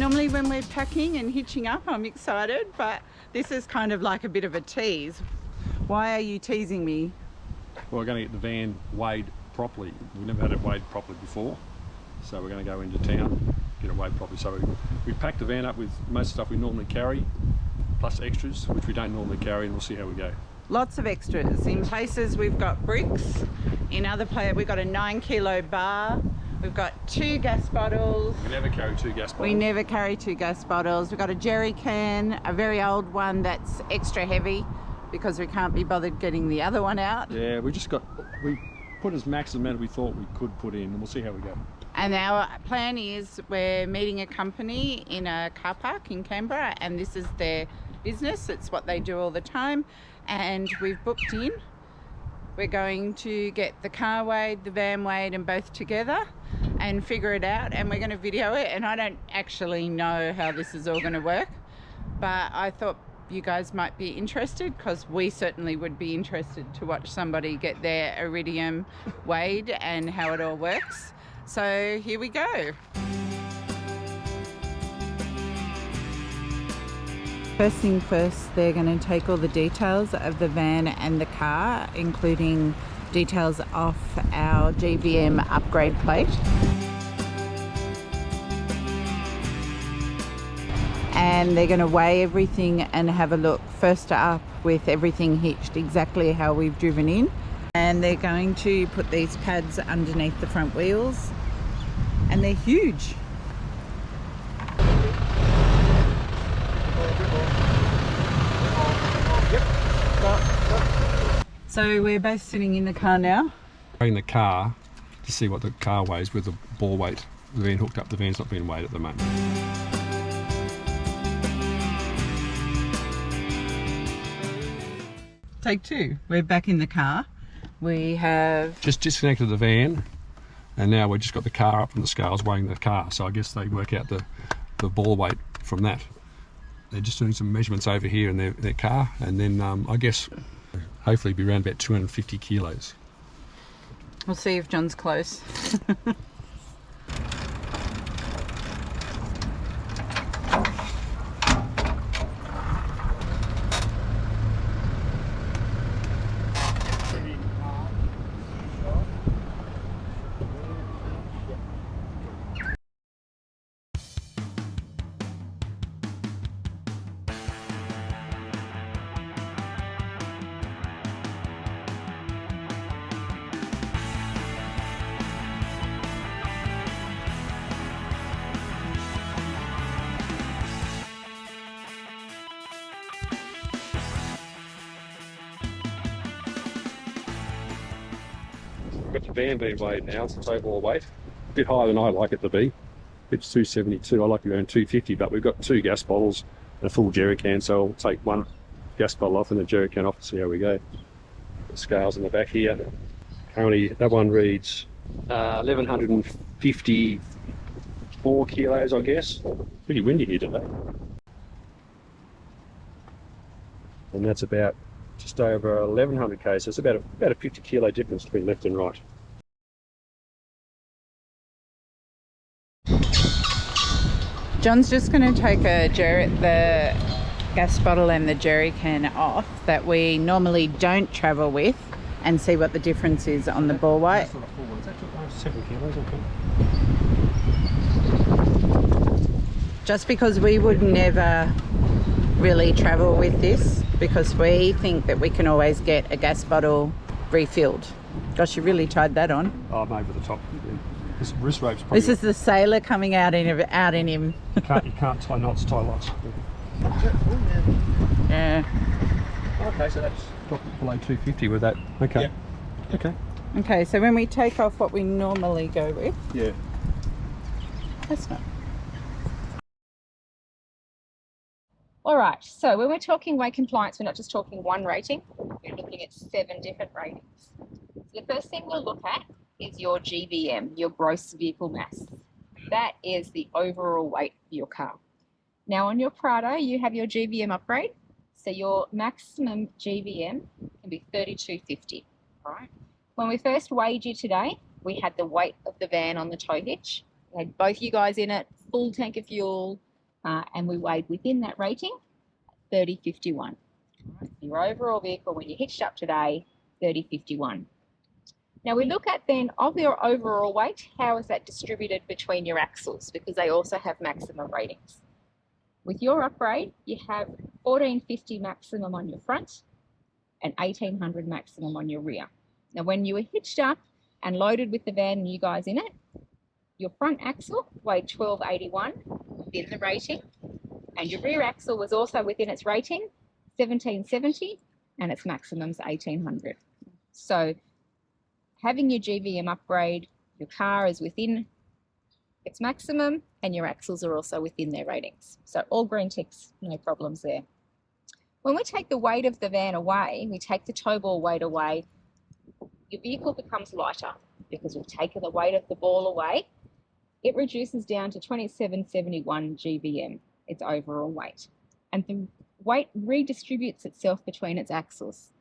Normally when we're packing and hitching up, I'm excited, but this is kind of like a bit of a tease. Why are you teasing me? Well, we're going to get the van weighed properly. We've never had it weighed properly before, so we're going to go into town, get it weighed properly. So we've packed the van up with most stuff we normally carry, plus extras, which we don't normally carry, and we'll see how we go. Lots of extras. In places we've got bricks, in other places we've got a 9-kilo bar, we've got 2 gas bottles. We never carry 2 gas bottles. We never carry 2 gas bottles. We've got a jerry can, a very old one that's extra heavy because we can't be bothered getting the other one out. Yeah, we put as max amount we thought we could put in, and we'll see how we go. And our plan is we're meeting a company in a car park in Canberra, and this is their business. It's what they do all the time, and we've booked in. We're going to get the car weighed, the van weighed, and both together and figure it out, and we're going to video it. And I don't actually know how this is all going to work, but I thought you guys might be interested, because we certainly would be interested to watch somebody get their iridium weighed and how it all works. So here we go. First thing first, they're going to take all the details of the van and the car, including details off our GVM upgrade plate. And they're going to weigh everything and have a look first up with everything hitched exactly how we've driven in. And they're going to put these pads underneath the front wheels, and they're huge. So we're both sitting in the car now. In the car to see what the car weighs with the ball weight. The van hooked up, the van's not being weighed at the moment. Take 2. We're back in the car. We have just disconnected the van, and now we've just got the car up on the scales weighing the car. So I guess they work out the ball weight from that. They're just doing some measurements over here in their car, and then I guess hopefully be around about 250 kilos. We'll see if John's close. We've got the van being weighed now, it's overall weight. A bit higher than I like it to be. It's 272, I like it around 250, but we've got 2 gas bottles and a full jerry can, so I'll take 1 gas bottle off and the jerry can off and see how we go. The scales in the back here. Currently, that one reads 1,154 kilos, I guess. Pretty windy here today. And that's about just over 1,100 k's, so it's about a 50 kilo difference between left and right. John's just going to take the gas bottle and the jerry can off that we normally don't travel with, and see what the difference is on the ball weight. 7 kilos, okay. Just because we would never really travel with this, because we think that we can always get a gas bottle refilled. Gosh, you really tied that on. Oh, I'm over the top. This wrist rope's probably... This is the sailor coming out in him. You can't tie knots, tie lots. Yeah. Okay, so that's dropped below 250 with that. Okay. Yeah. Okay. Okay, so when we take off what we normally go with... Yeah. That's not... All right, so when we're talking weight compliance, we're not just talking one rating, we're looking at 7 different ratings. So the first thing we'll look at is your GVM, your gross vehicle mass. That is the overall weight of your car. Now on your Prado, you have your GVM upgrade. So your maximum GVM can be 3250, all right? When we first weighed you today, we had the weight of the van on the tow hitch. We had both you guys in it, full tank of fuel, and we weighed within that rating, 3051. Your overall vehicle, when you hitched up today, 3051. Now we look at then, of your overall weight, how is that distributed between your axles, because they also have maximum ratings. With your upgrade, you have 1450 maximum on your front and 1800 maximum on your rear. Now when you were hitched up and loaded with the van and you guys in it, your front axle weighed 1281 within the rating, and your rear axle was also within its rating, 1770, and its maximum's 1800. So having your GVM upgrade, your car is within its maximum and your axles are also within their ratings. So all green ticks, no problems there. When we take the weight of the van away, we take the tow ball weight away, your vehicle becomes lighter because we've taken the weight of the ball away. It reduces down to 2771 GVM, its overall weight. And the weight redistributes itself between its axles.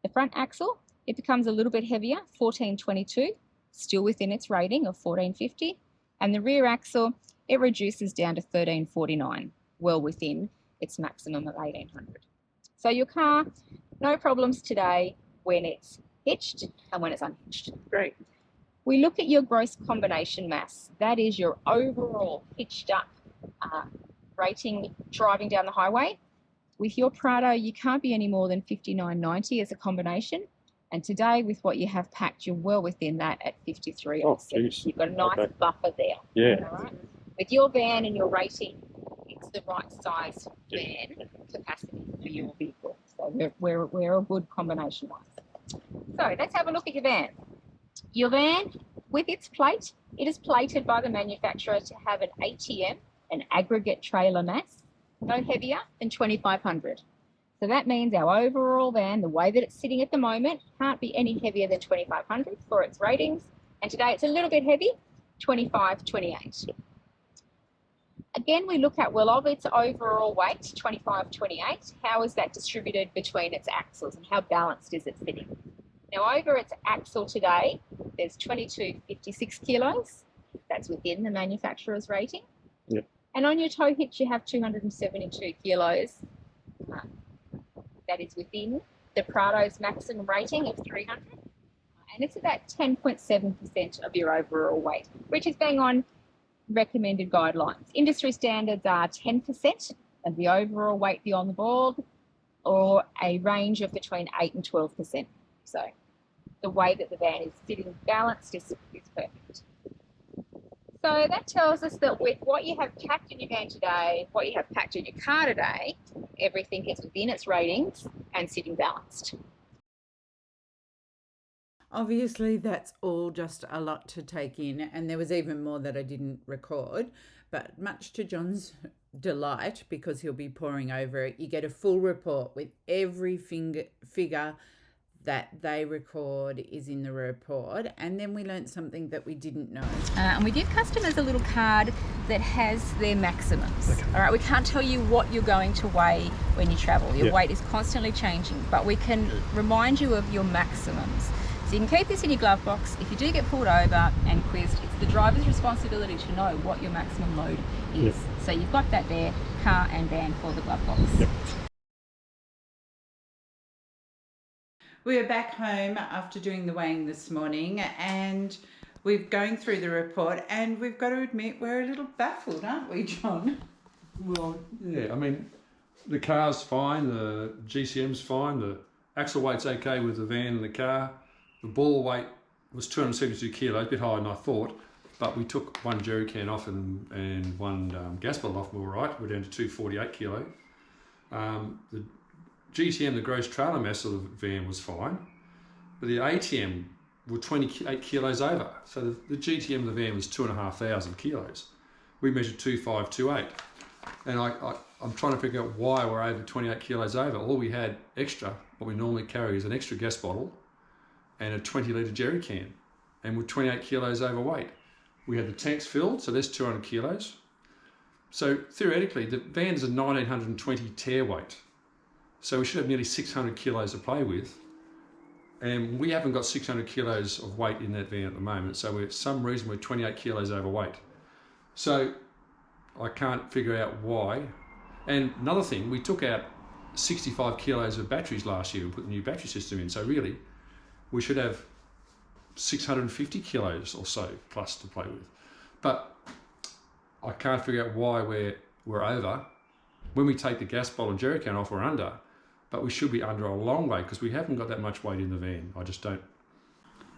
The front axle, it becomes a little bit heavier, 1422, still within its rating of 1450. And the rear axle, it reduces down to 1349, well within its maximum of 1800. So your car, no problems today when it's hitched and when it's unhitched. Great. We look at your gross combination mass. That is your overall hitched up rating driving down the highway. With your Prado, you can't be any more than 5990 as a combination. And today, with what you have packed, you're well within that at 53. Oh, geez. You've got a nice buffer there. Yeah. All right? With your van and your rating, it's the right size van capacity for your vehicle. So we're a good combination-wise. So let's have a look at your van. Your van, with its plate, it is plated by the manufacturer to have an ATM, an aggregate trailer mass, no heavier than 2500. So that means our overall van, the way that it's sitting at the moment, can't be any heavier than 2500 for its ratings. And today it's a little bit heavy, 2528. Again, we look at, well, of its overall weight, 2528, how is that distributed between its axles and how balanced is it sitting? Now, over its axle today, there's 2256 kilos. That's within the manufacturer's rating. Yep. And on your tow hitch, you have 272 kilos. That is within the Prado's maximum rating of 300. And it's about 10.7% of your overall weight, which is bang on recommended guidelines. Industry standards are 10% of the overall weight beyond the board, or a range of between 8 and 12%. So the way that the van is sitting balanced is perfect. So that tells us that with what you have packed in your van today, what you have packed in your car today, everything is within its ratings and sitting balanced. Obviously, that's all just a lot to take in, and there was even more that I didn't record, but much to John's delight, because he'll be poring over it, you get a full report with every figure that they record is in the report. And then we learned something that we didn't know. And we give customers a little card that has their maximums. Okay. All right, we can't tell you what you're going to weigh when you travel. Your weight is constantly changing, but we can remind you of your maximums. So you can keep this in your glove box. If you do get pulled over and quizzed, it's the driver's responsibility to know what your maximum load is. Yep. So you've got that there, car and van, for the glove box. Yep. We are back home after doing the weighing this morning, and we're going through the report, and we've got to admit we're a little baffled, aren't we, John? Well, yeah, I mean, the car's fine, the GCM's fine, the axle weight's okay with the van and the car. The ball weight was 272 kilos, a bit higher than I thought, but we took one jerry can off and one gas bottle off, and we were right. We're down to 248 kilo. The GTM, the gross trailer mass of the van, was fine, but the ATM were 28 kilos over. So the GTM of the van was 2,500 kilos. We measured 2,528. And I'm trying to figure out why we're over 28 kilos over. All we had extra, what we normally carry, is an extra gas bottle and a 20-litre jerry can, and we're 28 kilos overweight. We had the tanks filled, so there's 200 kilos. So theoretically, the van is a 1,920 tare weight. So we should have nearly 600 kilos to play with. And we haven't got 600 kilos of weight in that van at the moment. So for some reason, we're 28 kilos overweight. So I can't figure out why. And another thing, we took out 65 kilos of batteries last year and put the new battery system in. So really, we should have 650 kilos or so plus to play with. But I can't figure out why we're over. When we take the gas bottle and jerry can off, we're under. But we should be under a long way because we haven't got that much weight in the van. I just don't.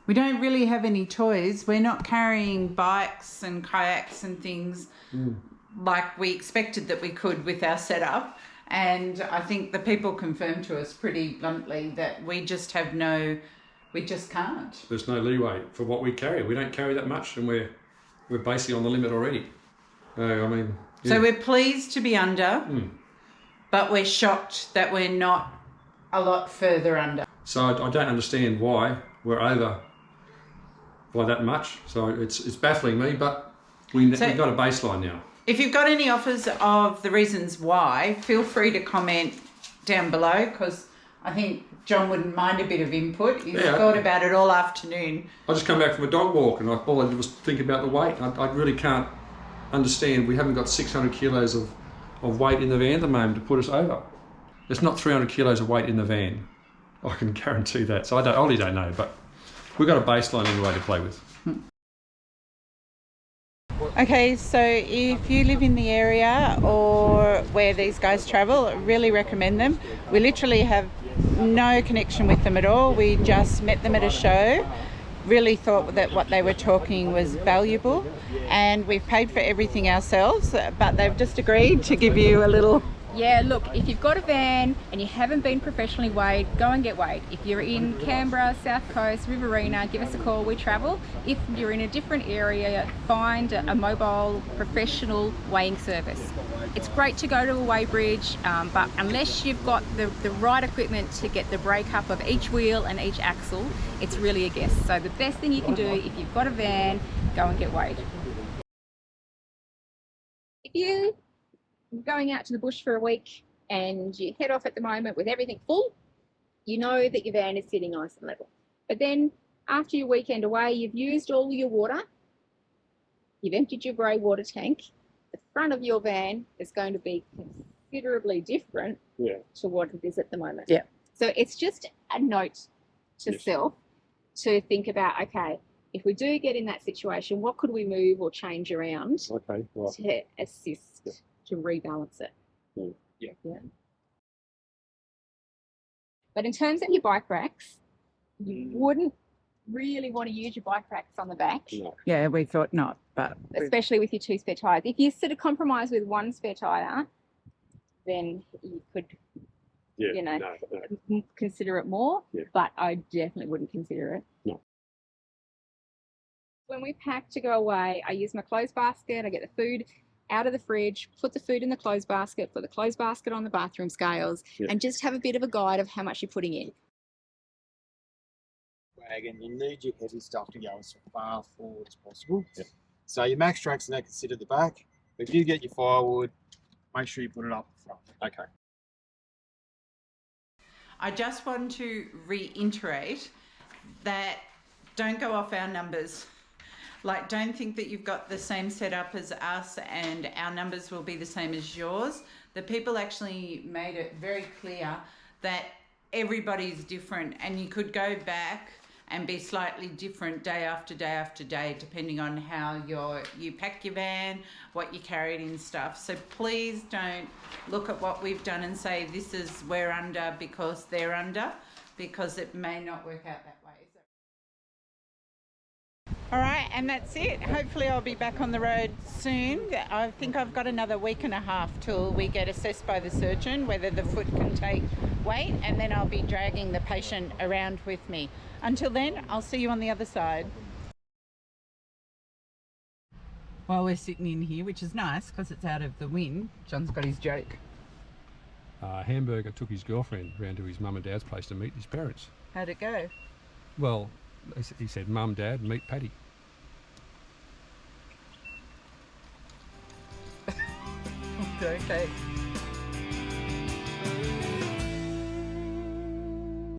We don't really have any toys. We're not carrying bikes and kayaks and things like we expected that we could with our setup. And I think the people confirmed to us pretty bluntly that we just can't. There's no leeway for what we carry. We don't carry that much, and we're basically on the limit already. I mean. Yeah. So we're pleased to be under, but we're shocked that we're not a lot further under. So I don't understand why we're over by that much. So it's baffling me, but we've got a baseline now. If you've got any offers of the reasons why, feel free to comment down below, because I think John wouldn't mind a bit of input. He's thought about it all afternoon. I just come back from a dog walk and all I did was think about the weight. I really can't understand. We haven't got 600 kilos of weight in the van at the moment to put us over. There's not 300 kilos of weight in the van. I can guarantee that. So I really don't know, but we've got a baseline anyway to play with. Okay, so if you live in the area or where these guys travel, I really recommend them. We literally have no connection with them at all. We just met them at a show, really thought that what they were talking was valuable, and we've paid for everything ourselves, but they've just agreed to give you a little... Yeah, look, if you've got a van and you haven't been professionally weighed, go and get weighed. If you're in Canberra, South Coast, Riverina, give us a call, we travel. If you're in a different area, find a mobile professional weighing service. It's great to go to a weigh bridge, but unless you've got the right equipment to get the breakup of each wheel and each axle, it's really a guess. So the best thing you can do if you've got a van, go and get weighed. If you're going out to the bush for a week and you head off at the moment with everything full, you know that your van is sitting nice and level. But then after your weekend away, you've used all your water, you've emptied your grey water tank, the front of your van is going to be considerably different to what it is at the moment. Yeah. So it's just a note to self to think about, okay, if we do get in that situation, what could we move or change around to assist to rebalance it? Yeah. But in terms of your bike racks, you wouldn't really want to use your bike racks on the back. No. Yeah, we thought not, but... Especially with your 2 spare tyres. If you sort of compromise with 1 spare tyre, then you could, consider it more, but I definitely wouldn't consider it. No. When we pack to go away, I use my clothes basket, I get the food out of the fridge, put the food in the clothes basket, put the clothes basket on the bathroom scales, and just have a bit of a guide of how much you're putting in. Wagon, you need your heavy stuff to go as far forward as possible. So your max tracks are now considered the back. But if you get your firewood, make sure you put it up front. Okay. I just want to reiterate that don't go off our numbers. Like, don't think that you've got the same setup as us and our numbers will be the same as yours. The people actually made it very clear that everybody's different, and you could go back and be slightly different day after day after day, depending on how you pack your van, what you carried in stuff. So please don't look at what we've done and say this is we're under because they're under, because it may not work out that way. All right, and that's it. Hopefully I'll be back on the road soon. I think I've got another week and a half till we get assessed by the surgeon whether the foot can take weight, and then I'll be dragging the patient around with me. Until then, I'll see you on the other side. While we're sitting in here, which is nice because it's out of the wind, John's got his joke. Hamburger took his girlfriend round to his mum and dad's place to meet his parents. How'd it go? Well, he said, Mum, Dad, meet Paddy. Okay.